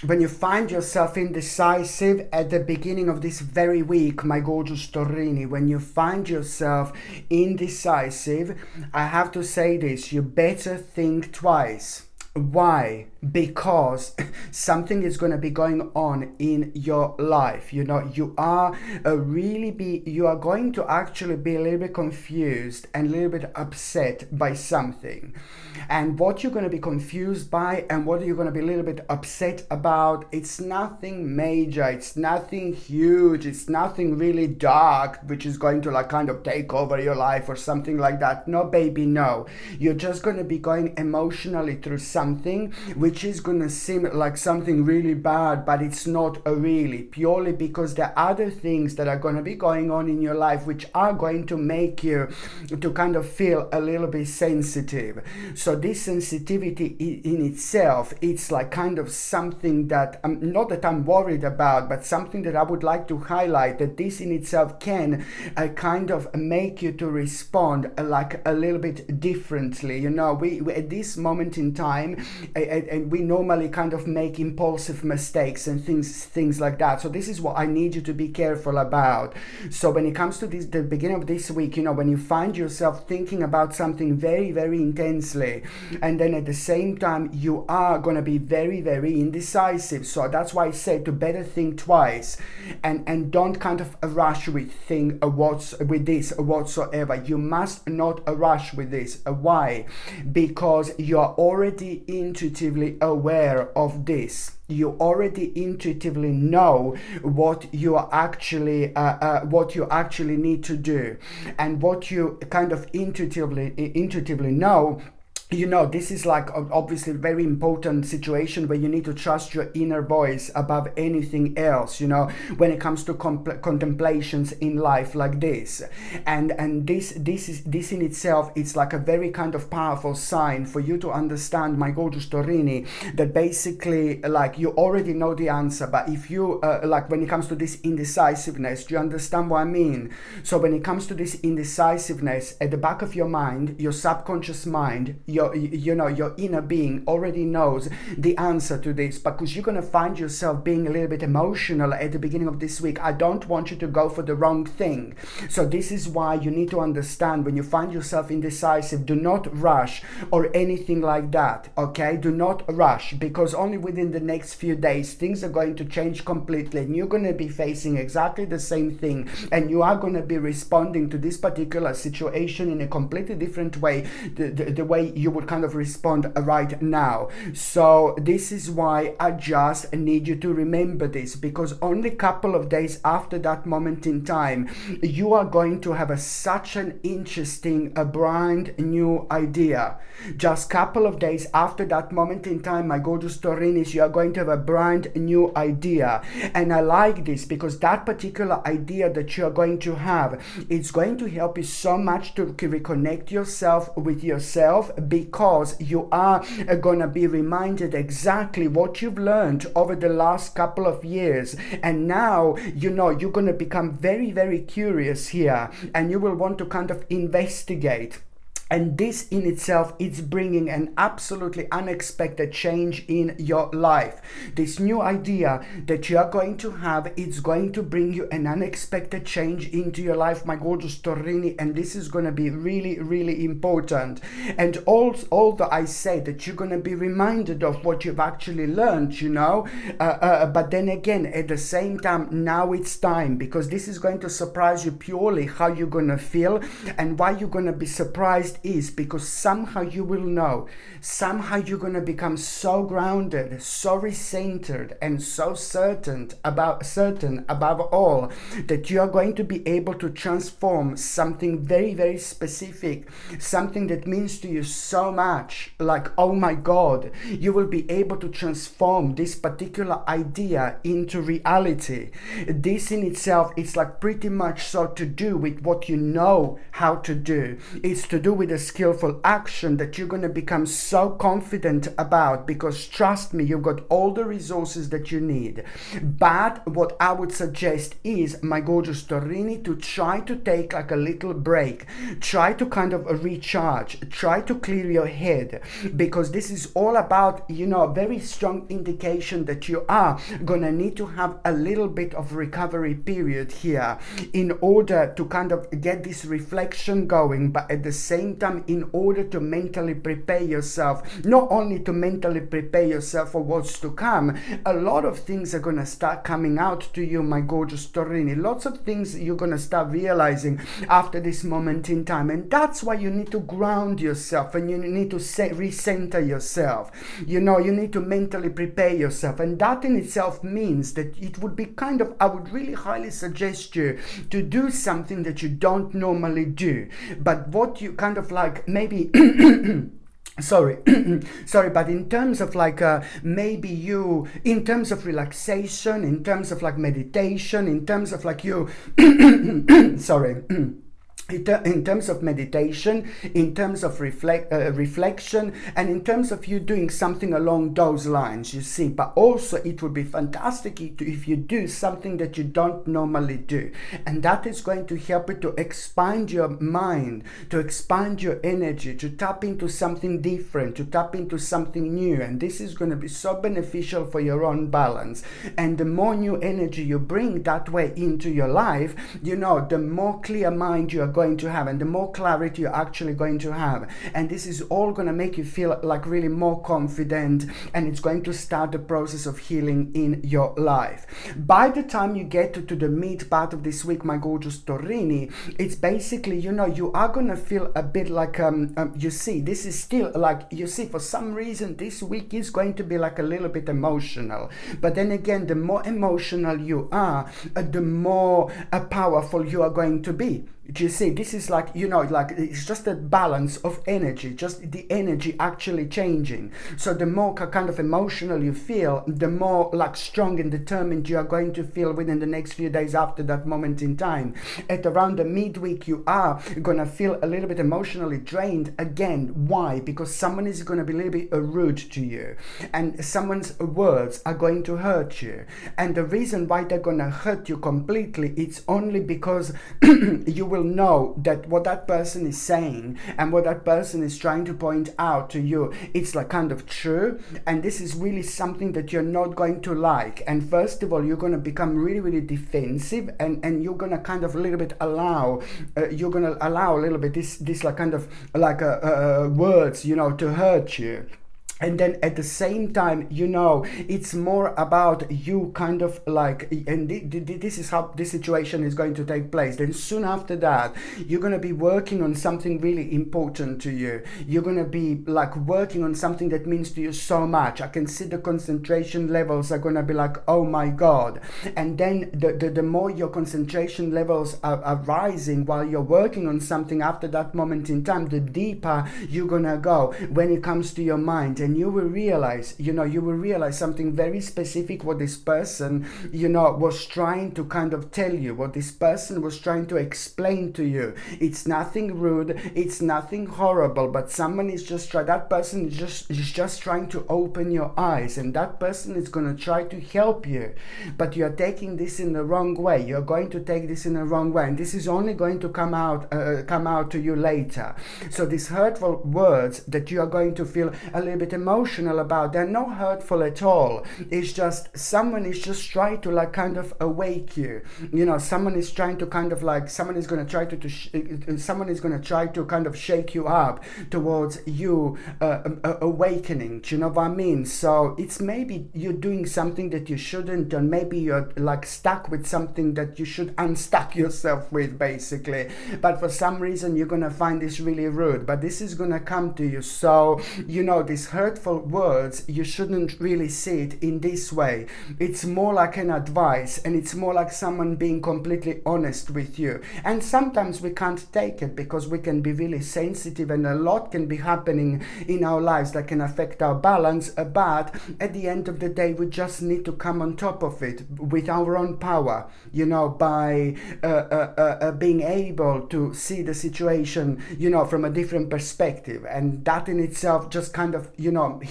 when you find yourself indecisive at the beginning of this very week, my gorgeous Torrini, when you find yourself indecisive, I have to say this, you better think twice. Why? Because something is going to be going on in your life. You know, you are you are going to actually be a little bit confused and a little bit upset by something. And what you're going to be confused by and what you're going to be a little bit upset about, it's nothing major, it's nothing huge, it's nothing really dark, which is going to like kind of take over your life or something like that. No, baby, no. You're just going to be going emotionally through something which is going to seem like something really bad, but it's not really, purely because there are other things that are going to be going on in your life which are going to make you to kind of feel a little bit sensitive. So this sensitivity in itself, it's like kind of something that not that I'm worried about, but something that I would like to highlight, that this in itself can kind of make you to respond like a little bit differently. You know, we at this moment in time, and we normally kind of make impulsive mistakes and things like that. So this is what I need you to be careful about. So when it comes to this, the beginning of this week, you know, when you find yourself thinking about something very, very intensely, and then at the same time you are going to be very, very indecisive. So that's why I said to better think twice, and don't kind of rush with this whatsoever. You must not rush with this. Why? Because you are already intuitively aware of this. You already intuitively know what you are actually need to do, and what you kind of intuitively know. You know, this is like obviously a very important situation where you need to trust your inner voice above anything else, you know, when it comes to contemplations in life like this. And this in itself, it's like a very kind of powerful sign for you to understand, my gorgeous Torini, that basically like you already know the answer. But if you like when it comes to this indecisiveness, do you understand what I mean? So when it comes to this indecisiveness, at the back of your mind, your subconscious mind, your inner being already knows the answer to this, because you're going to find yourself being a little bit emotional at the beginning of this week. I don't want you to go for the wrong thing. So this is why you need to understand, when you find yourself indecisive, do not rush or anything like that. Okay, do not rush, because only within the next few days things are going to change completely, and you're going to be facing exactly the same thing, and you are going to be responding to this particular situation in a completely different way, the way you would kind of respond right now. So this is why I just need you to remember this, because only a couple of days after that moment in time, you are going to have such an interesting, a brand new idea. Just couple of days after that moment in time, my gorgeous Taurinis, you are going to have a brand new idea. And I like this because that particular idea that you are going to have, it's going to help you so much to reconnect yourself with yourself, because you are going to be reminded exactly what you've learned over the last couple of years. And now, you know, you're going to become very, very curious here, and you will want to kind of investigate. And this in itself is bringing an absolutely unexpected change in your life. This new idea that you are going to have, it's going to bring you an unexpected change into your life, my gorgeous Torrini, and this is going to be really, really important. And although I say that you're going to be reminded of what you've actually learned, you know, but then again, at the same time, now it's time, because this is going to surprise you purely how you're going to feel. And why you're going to be surprised is because somehow you will know, somehow you're going to become so grounded, so recentered, and so certain above all, that you are going to be able to transform something very, very specific, something that means to you so much, like, oh my God, you will be able to transform this particular idea into reality. This in itself, it's like pretty much so to do with what you know how to do. It's to do with with a skillful action that you're going to become so confident about, because trust me, you've got all the resources that you need. But what I would suggest is, my gorgeous Torini, to try to take like a little break, try to kind of recharge, try to clear your head, because this is all about, you know, a very strong indication that you are gonna need to have a little bit of recovery period here in order to kind of get this reflection going, but at the same time in order to mentally prepare yourself, not only to mentally prepare yourself for what's to come. A lot of things are gonna start coming out to you, my gorgeous Torini. Lots of things you're gonna start realizing after this moment in time, and that's why you need to ground yourself, and you need to recenter yourself. You know, you need to mentally prepare yourself, and that in itself means that it would be kind of, I would really highly suggest you to do something that you don't normally do, but what you kind of like maybe sorry but in terms of like maybe you, in terms of relaxation, in terms of like meditation, in terms of like you sorry in terms of meditation, in terms of reflection, and in terms of you doing something along those lines, you see. But also it would be fantastic if you do something that you don't normally do, and that is going to help you to expand your mind, to expand your energy, to tap into something different, to tap into something new, and this is going to be so beneficial for your own balance. And the more new energy you bring that way into your life, you know, the more clear mind you are going to have, and the more clarity you're actually going to have, and this is all going to make you feel like really more confident, and it's going to start the process of healing in your life. By the time you get to the mid part of this week, my gorgeous Torini, it's basically, you know, you are going to feel a bit like you see, this is still like, you see, for some reason this week is going to be like a little bit emotional, but then again, the more emotional you are, the more powerful you are going to be. Do you see? This is like, you know, like it's just a balance of energy, just the energy actually changing. So the more kind of emotional you feel, the more like strong and determined you are going to feel within the next few days after that moment in time. At around the midweek, you are going to feel a little bit emotionally drained again. Why? Because someone is going to be a little bit rude to you, and someone's words are going to hurt you. And the reason why they're going to hurt you completely, it's only because you will know that what that person is saying and what that person is trying to point out to you, it's like kind of true, and this is really something that you're not going to like. And first of all, you're going to become really, really defensive, and you're going to kind of a little bit allow you're going to allow a little bit this like kind of like words, you know, to hurt you. And then at the same time, you know, it's more about you kind of like, and this is how this situation is going to take place. Then soon after that, you're going to be working on something really important to you. You're going to be like working on something that means to you so much. I can see the concentration levels are going to be like, oh my God. And then the more your concentration levels are rising while you're working on something after that moment in time, the deeper you're going to go when it comes to your mind. And you will realize, you know, you will realize something very specific, what this person, you know, was trying to kind of tell you, what this person was trying to explain to you. It's nothing rude, it's nothing horrible, but someone is just that person is just trying to open your eyes, and that person is going to try to help you, but you're taking this in the wrong way. You're going to take this in the wrong way, and this is only going to come out to you later. So these hurtful words that you are going to feel a little bit emotional about, they're not hurtful at all. It's just someone is just trying to like kind of awake you. You know, someone is trying to kind of like, someone is going to try to kind of shake you up towards you awakening. Do you know what I mean? So it's maybe you're doing something that you shouldn't, and maybe you're like stuck with something that you should unstuck yourself with, basically. But for some reason you're going to find this really rude, but this is going to come to you. So, you know, this hurt hurtful words, you shouldn't really see it in this way. It's more like an advice, and it's more like someone being completely honest with you. And sometimes we can't take it because we can be really sensitive, and a lot can be happening in our lives that can affect our balance. But at the end of the day, we just need to come on top of it with our own power, by being able to see the situation, from a different perspective. And that in itself just kind of,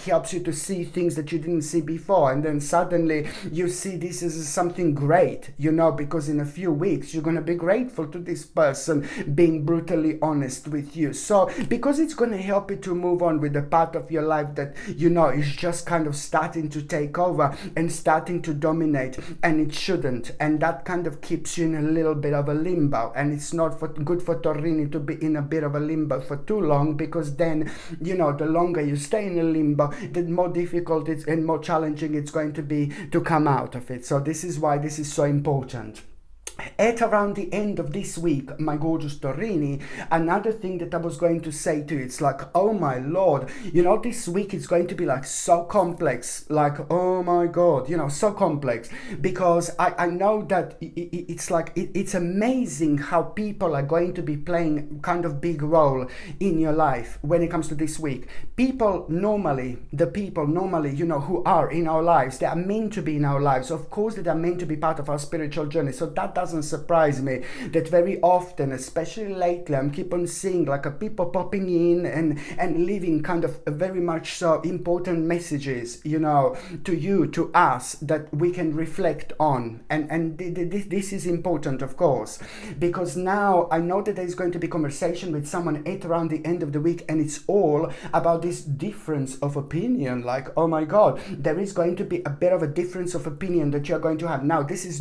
helps you to see things that you didn't see before. And then suddenly you see this as something great, because in a few weeks you're going to be grateful to this person being brutally honest with you. So because it's going to help you to move on with the part of your life that, is just kind of starting to take over and starting to dominate, and it shouldn't. And that kind of keeps you in a little bit of a limbo. And it's not good for Taurini to be in a bit of a limbo for too long, because then, the longer you stay in a limbo, the more difficult it's and more challenging it's going to be to come out of it. So this is why this is so important. At around the end of this week, my gorgeous Taurini, another thing that I was going to say to you, it's like, oh my Lord, this week is going to be like so complex, like, oh my God, so complex, because I know that it's like, it's amazing how people are going to be playing kind of big role in your life when it comes to this week. The people normally, who are in our lives, they are meant to be in our lives. Of course, they are meant to be part of our spiritual journey. So that doesn't surprise me that very often, especially lately, I'm keep on seeing like people popping in and leaving kind of very much so important messages, to you, to us, that we can reflect on. And this is important, of course, because now I know that there's going to be conversation with someone at around the end of the week, and it's all about this difference of opinion. Like, oh my God, there is going to be a bit of a difference of opinion that you're going to have. Now, this is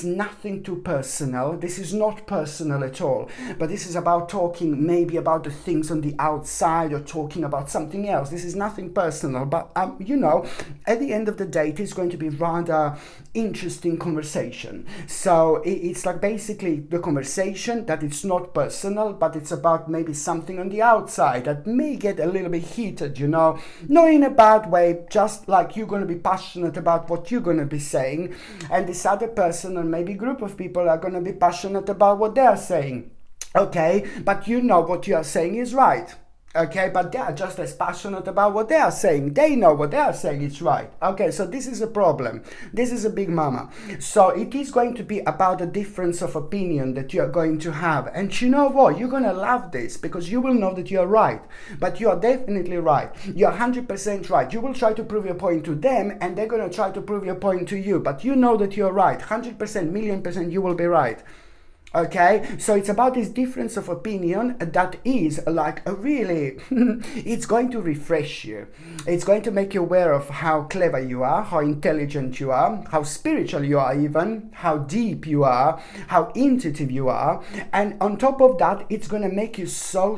nothing too personal. This is not personal at all, but this is about talking maybe about the things on the outside, or talking about something else. This is nothing personal, but at the end of the day, it is going to be rather interesting conversation. So it's like basically the conversation that it's not personal, but it's about maybe something on the outside that may get a little bit heated, not in a bad way, just like you're going to be passionate about what you're going to be saying, and this other person or maybe group of people are going to be passionate about what they are saying. Okay, but what you are saying is right. Okay, but they are just as passionate about what they are saying. They know what they are saying is right. Okay, so this is a problem. This is a big mama. So it is going to be about a difference of opinion that you are going to have. And you know what? You're going to love this, because you will know that you are right. But you are definitely right. You are 100% right. You will try to prove your point to them, and they're going to try to prove your point to you. But you know that you are right. 100%, million percent, you will be right. Okay, so it's about this difference of opinion that is like a really, it's going to refresh you. It's going to make you aware of how clever you are, how intelligent you are, how spiritual you are even, how deep you are, how intuitive you are. And on top of that, it's going to make you so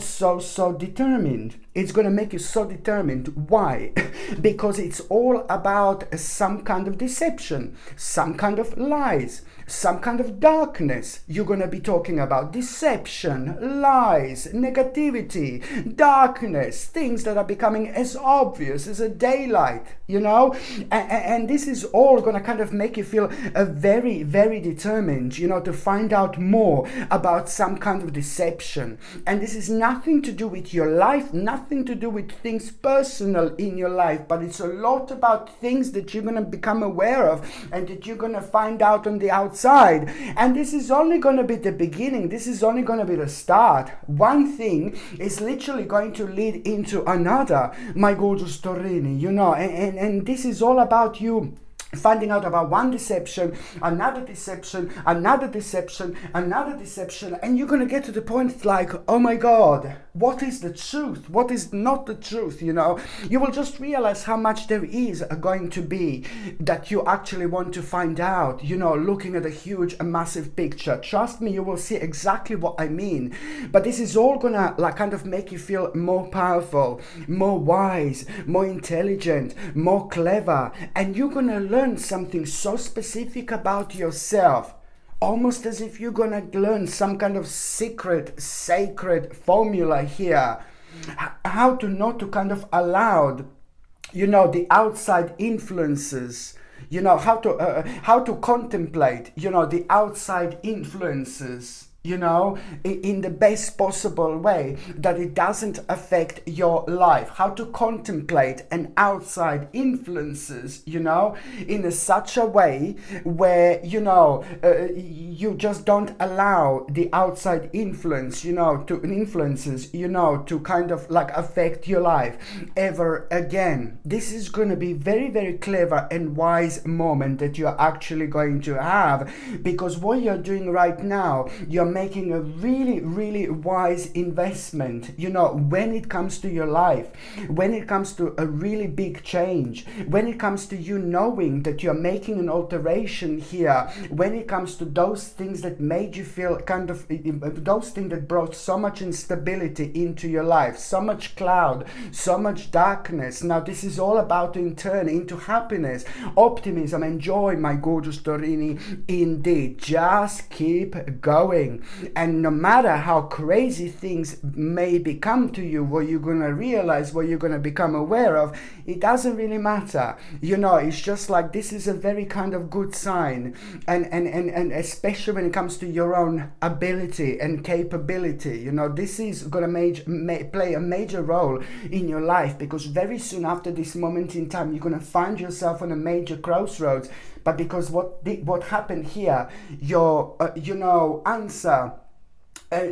determined. It's going to make you so determined. Why? Because it's all about some kind of deception, some kind of lies, some kind of darkness. You're going to be talking about deception, lies, negativity, darkness, things that are becoming as obvious as a daylight, and this is all going to kind of make you feel very, very determined, to find out more about some kind of deception. And this is nothing to do with your life, nothing to do with things personal in your life, but it's a lot about things that you're going to become aware of and that you're going to find out on the outside. And this is only going to be the beginning. This is only going to be the start. One thing is literally going to lead into another, my gorgeous Taurini, and this is all about you finding out about one deception, another deception, another deception, another deception, and you're going to get to the point like, oh my God, what is the truth? What is not the truth? You will just realize how much there is going to be that you actually want to find out, looking at a huge, a massive picture. Trust me, you will see exactly what I mean. But this is all going to like kind of make you feel more powerful, more wise, more intelligent, more clever, and you're going to learn something so specific about yourself, almost as if you're gonna learn some kind of secret, sacred formula here, how to not to kind of allow you know, the outside influences, you know, how to contemplate, you know, the outside influences, you know, in the best possible way, that it doesn't affect your life. How to contemplate an outside influences, you know, in such a way where, you know, you just don't allow the outside influence, you know, to influences, you know, to kind of like affect your life ever again. This is going to be very, very clever and wise moment that you're actually going to have, because what you're doing right now, you're making a really, really wise investment, you know, when it comes to your life, when it comes to a really big change, when it comes to you knowing that you're making an alteration here, when it comes to those things that made you feel kind of, those things that brought so much instability into your life, so much cloud, so much darkness. Now this is all about to turn into happiness, optimism, and joy, my gorgeous Torini. Indeed, just keep going. And no matter how crazy things may become to you, what you're going to realize, what you're going to become aware of, it doesn't really matter. You know, it's just like, this is a very kind of good sign. And especially when it comes to your own ability and capability, you know, this is going to play a major role in your life, because very soon after this moment in time, you're going to find yourself on a major crossroads. But because what happened here, your you know, answer,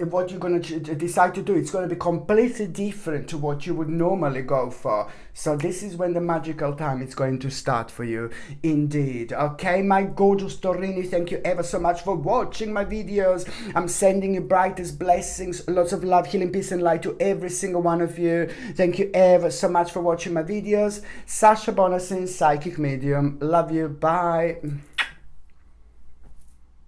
what you're going to decide to do, it's going to be completely different to what you would normally go for. So this is when the magical time is going to start for you, indeed. Okay, my gorgeous Torini, thank you ever so much for watching my videos. I'm sending you brightest blessings, lots of love, healing, peace and light to every single one of you. Thank you ever so much for watching my videos. Sasha Bonasin, psychic medium. Love you. Bye.